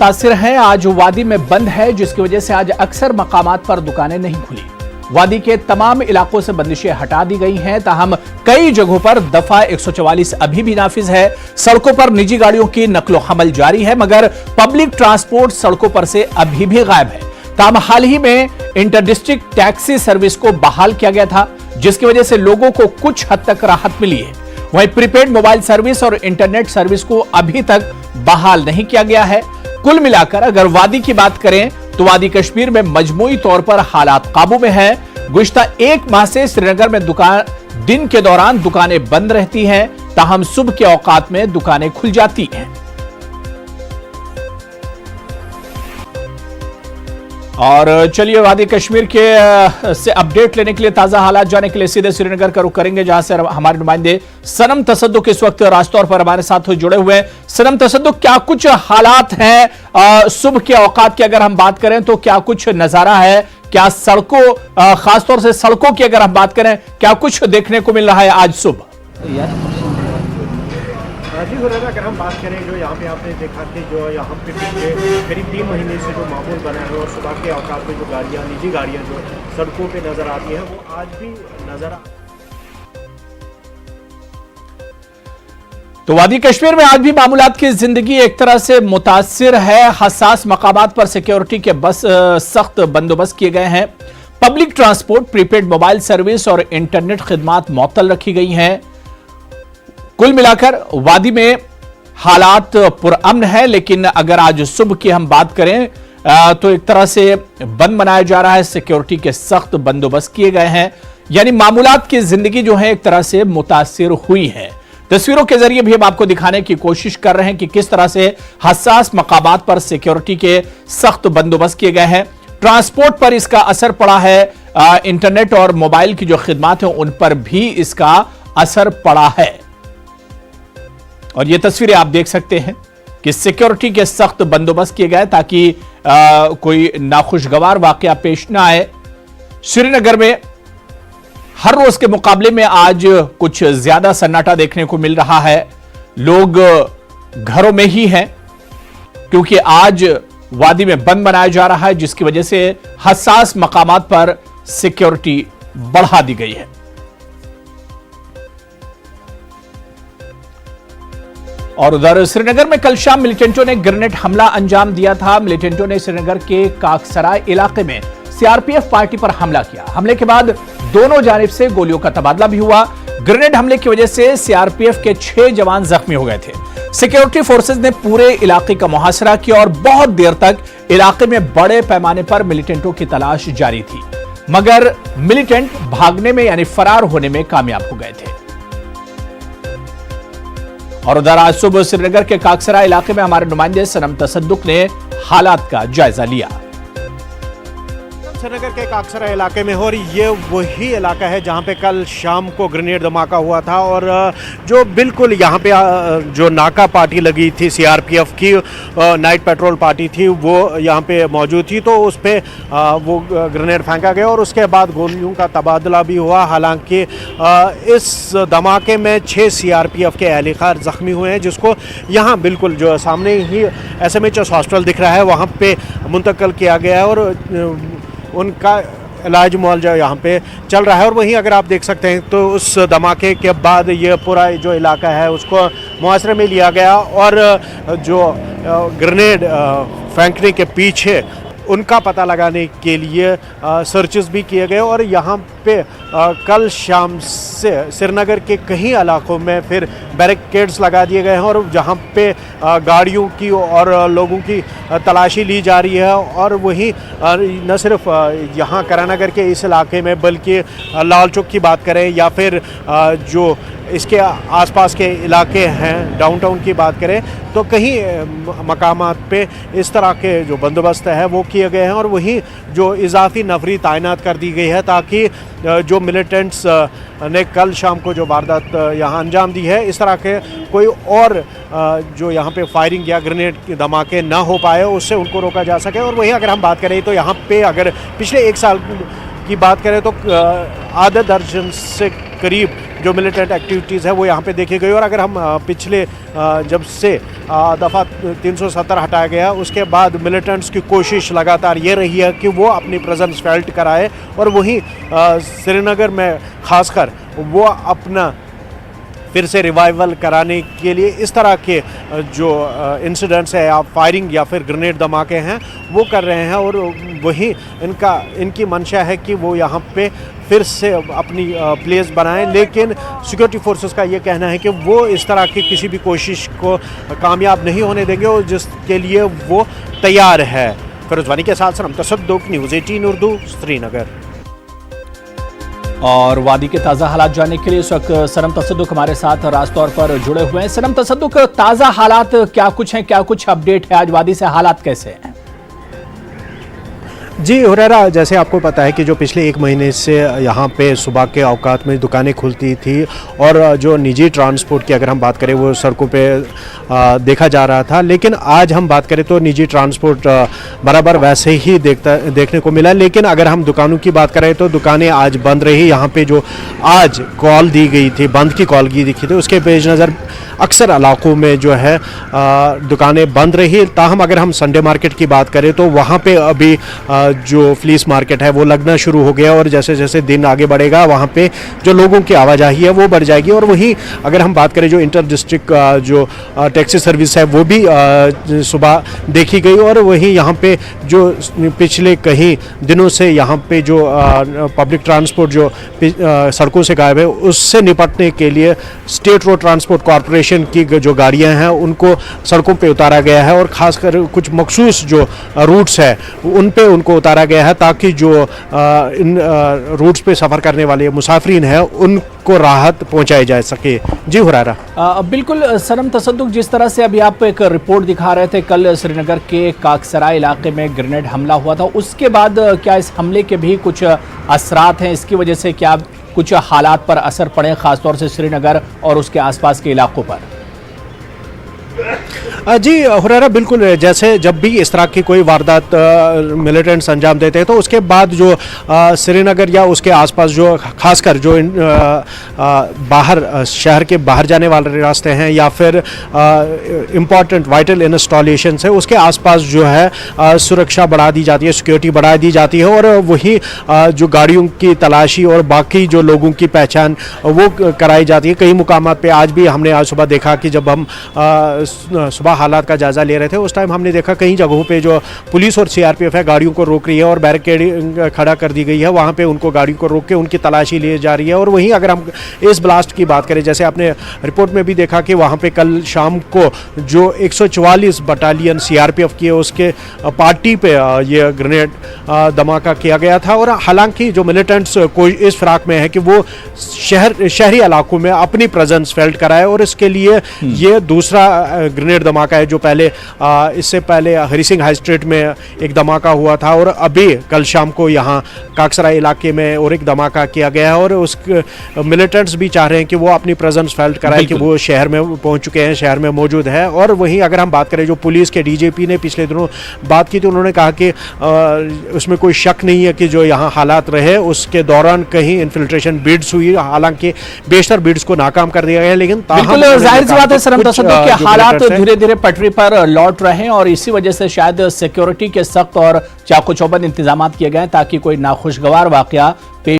मुतासिर हैं। आज वादी में बंद है, जिसकी वजह से आज अक्सर मकामात पर दुकानें नहीं खुली। वादी के तमाम इलाकों से बंदिशें हटा दी गई हैं, ताहम कई जगहों पर दफा 144 अभी भी नाफिज है। सड़कों पर निजी गाड़ियों की नकलो हमल जारी है, मगर पब्लिक ट्रांसपोर्ट सड़कों पर से अभी भी गायब है। ताहम हाल ही में इंटर डिस्ट्रिक्ट टैक्सी सर्विस को बहाल किया गया था, जिसकी वजह से लोगों को कुछ हद तक राहत मिली है। वहीं प्रीपेड मोबाइल सर्विस और इंटरनेट सर्विस को अभी तक बहाल नहीं किया गया है। कुल मिलाकर अगर वादी की बात करें तो वादी कश्मीर में मजमूई तौर पर हालात काबू में है। गुज़िश्ता एक माह से श्रीनगर में दिन के दौरान दुकानें बंद रहती हैं, ताहम सुबह के औकात में दुकानें खुल जाती हैं। और चलिए वादी कश्मीर के से अपडेट लेने के लिए, ताजा हालात जानने के लिए सीधे श्रीनगर का रुख करेंगे, जहां से हमारे नुमाइंदे सनम तसद्दुक इस वक्त राजतौर पर हमारे साथ जुड़े हुए हैं। सनम तसद्दुक, क्या कुछ हालात हैं सुबह के औकात की अगर हम बात करें तो क्या कुछ नजारा है? क्या सड़कों, खासतौर से सड़कों की अगर हम बात करें, क्या कुछ देखने को मिल रहा है आज सुबह? जी हुरैरा, अगर हम बात करें जो यहाँ पे आपने देखा कि जो यहाँ पे पिछले करीब 3 महीने से जो माहौल बना है और सुबह के औकात में जो गाड़ियाँ, निजी गाड़ियाँ जो सड़कों पे नज़र आती हैं, वो आज भी नज़र तो वादी कश्मीर में आज भी मामूलात की जिंदगी एक तरह से मुतासिर है। हसास मकामात पर सिक्योरिटी के सख्त बंदोबस्त किए गए हैं। Public transport, prepaid mobile service और इंटरनेट खिदमात मुअत्तल रखी गई हैं। कुल मिलाकर वादी में हालात पुरअमन है, लेकिन अगर आज सुबह की हम बात करें तो एक तरह से बंद मनाया जा रहा है। सिक्योरिटी के सख्त बंदोबस्त किए गए हैं, यानी मामूलात की जिंदगी जो है एक तरह से मुतासिर हुई है। तस्वीरों के जरिए भी हम आपको दिखाने की कोशिश कर रहे हैं कि किस तरह से हसास मकामात पर सिक्योरिटी के सख्त बंदोबस्त किए गए हैं। ट्रांसपोर्ट पर इसका असर पड़ा है, इंटरनेट और मोबाइल की जो खिदमात है उन पर भी इसका असर पड़ा है। और ये तस्वीरें आप देख सकते हैं कि सिक्योरिटी के सख्त बंदोबस्त किए गए ताकि कोई नाखुशगवार वाकया पेश ना आए। श्रीनगर में हर रोज के मुकाबले में आज कुछ ज्यादा सन्नाटा देखने को मिल रहा है। लोग घरों में ही हैं, क्योंकि आज वादी में बंद मनाया जा रहा है, जिसकी वजह से हसास मकामात पर सिक्योरिटी बढ़ा दी गई है। और उधर श्रीनगर में कल शाम मिलिटेंटों ने ग्रेनेड हमला अंजाम दिया था। मिलिटेंटों ने श्रीनगर के काकसराय इलाके में सीआरपीएफ पार्टी पर हमला किया। हमले के बाद दोनों जानिब से गोलियों का तबादला भी हुआ। ग्रेनेड हमले की वजह से सीआरपीएफ के 6 जवान जख्मी हो गए थे। सिक्योरिटी फोर्सेज ने पूरे इलाके का मुहासरा किया और बहुत देर तक इलाके में बड़े पैमाने पर मिलिटेंटों की तलाश जारी थी, मगर मिलिटेंट भागने में यानी फरार होने में कामयाब हो गए थे। और उधर आज सुबह श्रीनगर के काकसरा इलाके में हमारे नुमाइंदे सनम तसद्दुक ने हालात का जायजा लिया। श्रीनगर के काकसरा इलाके में हो, और ये वही इलाका है जहाँ पे कल शाम को ग्रेनेड धमाका हुआ था। और जो बिल्कुल यहाँ पे जो नाका पार्टी लगी थी सीआरपीएफ की, नाइट पेट्रोल पार्टी थी, वो यहाँ पे मौजूद थी, तो उस पर वो ग्रेनेड फेंका गया और उसके बाद गोलियों का तबादला भी हुआ। हालांकि इस धमाके में 6 सीआरपीएफ के एहलकार ज़ख्मी हुए हैं, जिसको यहाँ बिल्कुल जो सामने ही एसएमएच हॉस्पिटल दिख रहा है वहाँ पे मुंतकिल किया गया है और उनका इलाज मुआवजा यहाँ पे चल रहा है। और वहीं अगर आप देख सकते हैं तो उस धमाके के बाद ये पूरा जो इलाका है उसको मुआसरे में लिया गया और जो ग्रेनेड फेंकने के पीछे उनका पता लगाने के लिए सर्चेस भी किए गए। और यहाँ पे कल शाम से श्रीनगर के कई इलाकों में फिर बैरिकेड्स लगा दिए गए हैं और जहाँ पे गाड़ियों की और लोगों की तलाशी ली जा रही है। और वहीं न सिर्फ यहाँ करानगर के इस इलाके में, बल्कि लाल चौक की बात करें या फिर जो इसके आसपास के इलाके हैं, डाउनटाउन की बात करें, तो कहीं मकामात पे इस तरह के जो बंदोबस्त है वो किए गए हैं। और वहीं जो इजाफी नफरी तैनात कर दी गई है ताकि जो मिलिटेंट्स ने कल शाम को जो वारदात यहाँ अंजाम दी है, इस तरह के कोई और जो यहाँ पे फायरिंग या ग्रेनेड के धमाके ना हो पाए, उससे उनको रोका जा सके। और वहीं अगर हम बात करें तो यहाँ पे अगर पिछले 1 साल की बात करें तो आधे दर्जन से करीब जो मिलिटेंट एक्टिविटीज़ है वो यहाँ पे देखी गई। और अगर हम पिछले जब से दफ़ा 370 हटाया गया उसके बाद मिलिटेंट्स की कोशिश लगातार ये रही है कि वो अपनी प्रेजेंस फेल्ट कराए, और वहीं श्रीनगर में खासकर वो अपना फिर से रिवाइवल कराने के लिए इस तरह के जो इंसिडेंट्स है या फायरिंग या फिर ग्रेनेड धमाके हैं वो कर रहे हैं। और वही इनकी मंशा है कि वो यहाँ पे फिर से अपनी प्लेस बनाएं, लेकिन सिक्योरिटी फोर्सेस का ये कहना है कि वो इस तरह की किसी भी कोशिश को कामयाब नहीं होने देंगे और जिसके लिए वो तैयार है। फिरोज वानी के साथ सनम तसद्दुक, न्यूज़ 18 उर्दू, श्रीनगर। और वादी के ताज़ा हालात जानने के लिए इस वक्त सनम तसद्दुक हमारे साथ राज तौर पर जुड़े हुए हैं। सनम तसद्दुक, ताज़ा हालात क्या कुछ हैं, क्या कुछ अपडेट है, आज वादी से हालात कैसे हैं? जी हुरैरा, जैसे आपको पता है कि जो पिछले 1 महीने से यहाँ पे सुबह के औकात में दुकानें खुलती थी और जो निजी ट्रांसपोर्ट की अगर हम बात करें वो सड़कों पे देखा जा रहा था, लेकिन आज हम बात करें तो निजी ट्रांसपोर्ट बराबर वैसे ही देखने को मिला। लेकिन अगर हम दुकानों की बात करें तो दुकानें आज बंद रही। यहाँ पे जो आज कॉल दी गई थी, बंद की कॉल की थी, उसके पेश नज़र अक्सर इलाकों में जो है दुकानें बंद रही। ताहम अगर हम संडे मार्केट की बात करें तो वहाँ पे अभी जो फ्लीस मार्केट है वो लगना शुरू हो गया और जैसे जैसे दिन आगे बढ़ेगा वहाँ पे जो लोगों की आवाजाही है वो बढ़ जाएगी। और वहीं अगर हम बात करें जो इंटर डिस्ट्रिक्ट जो टैक्सी सर्विस है वो भी सुबह देखी गई। और वहीं यहाँ पे जो पिछले कई दिनों से यहाँ पे जो पब्लिक ट्रांसपोर्ट जो सड़कों से गायब है उससे निपटने के लिए स्टेट रोड ट्रांसपोर्ट कॉरपोरेशन की जो गाड़ियाँ हैं उनको सड़कों पे उतारा गया है और ख़ासकर कुछ मखसूस जो रूट्स है उन पे उनको उतारा गया है ताकि जो इन रूट्स पे सफ़र करने वाले मुसाफिरीन हैं उनको राहत पहुंचाई जा सके। जी हुरैरा। बिल्कुल सनम तसद्दुक, जिस तरह से अभी आप एक रिपोर्ट दिखा रहे थे, कल श्रीनगर के काकसराय इलाके में ग्रेनेड हमला हुआ था, उसके बाद क्या इस हमले के भी कुछ असरात हैं? इसकी वजह से क्या कुछ हालात पर असर पड़े, खासतौर से श्रीनगर और उसके आसपास के इलाकों पर? जी हुरैरा, बिल्कुल। जैसे जब भी इस तरह की कोई वारदात मिलिटेंट्स अंजाम देते हैं तो उसके बाद जो श्रीनगर या उसके आसपास जो खासकर जो बाहर शहर के बाहर जाने वाले रास्ते हैं या फिर इम्पॉर्टेंट वाइटल इंस्टॉलेशन है उसके आसपास जो है सुरक्षा बढ़ा दी जाती है, सिक्योरिटी बढ़ा दी जाती है। और वही जो गाड़ियों की तलाशी और बाकी जो लोगों की पहचान वो कराई जाती है। कई मुकामात पे आज भी हमने आज सुबह देखा कि जब हम सुबह हालात का जायज़ा ले रहे थे उस टाइम हमने देखा कई जगहों पे जो पुलिस और सीआरपीएफ है गाड़ियों को रोक रही है और बैरिकेड खड़ा कर दी गई है, वहाँ पे उनको गाड़ी को रोक के उनकी तलाशी ली जा रही है। और वहीं अगर हम इस ब्लास्ट की बात करें, जैसे आपने रिपोर्ट में भी देखा कि वहाँ पे कल शाम को जो 144 बटालियन सीआरपीएफ की है उसके पार्टी पे ये ग्रेनेड धमाका किया गया था। और हालांकि जो मिलिटेंट्स कोई इस फिराक में है कि वो शहरी इलाकों में अपनी प्रेजेंस फेल्ट कराए और इसके लिए ये दूसरा ग्रेनेड धमाका है। जो पहले इससे पहले हरी सिंह हाई स्ट्रीट में एक धमाका हुआ था और अभी कल शाम को यहाँ काकसराय इलाके में और एक धमाका किया गया है। और उस मिलिटेंट्स भी चाह रहे हैं कि वो अपनी प्रेजेंस फेल्ट कराए कि वो शहर में पहुंच चुके हैं, शहर में मौजूद है। और वहीं अगर हम बात करें जो पुलिस के डीजीपी ने पिछले दिनों बात की थी, उन्होंने कहा कि उसमें कोई शक नहीं है कि जो यहाँ हालात रहे उसके दौरान कहीं इन्फिल्ट्रेशन बिड्स हुई, हालांकि बेशतर बिड्स को नाकाम कर दिया गया। लेकिन जाहिर सी बात है सनम तसद्दुक के हालात धीरे धीरे पटरी पर लौट रहे हैं और इसी वजह से शायद सिक्योरिटी के सख्त और चाको चौबंद इंतजाम किए गए ताकि कोई नाखुशगवार वाकया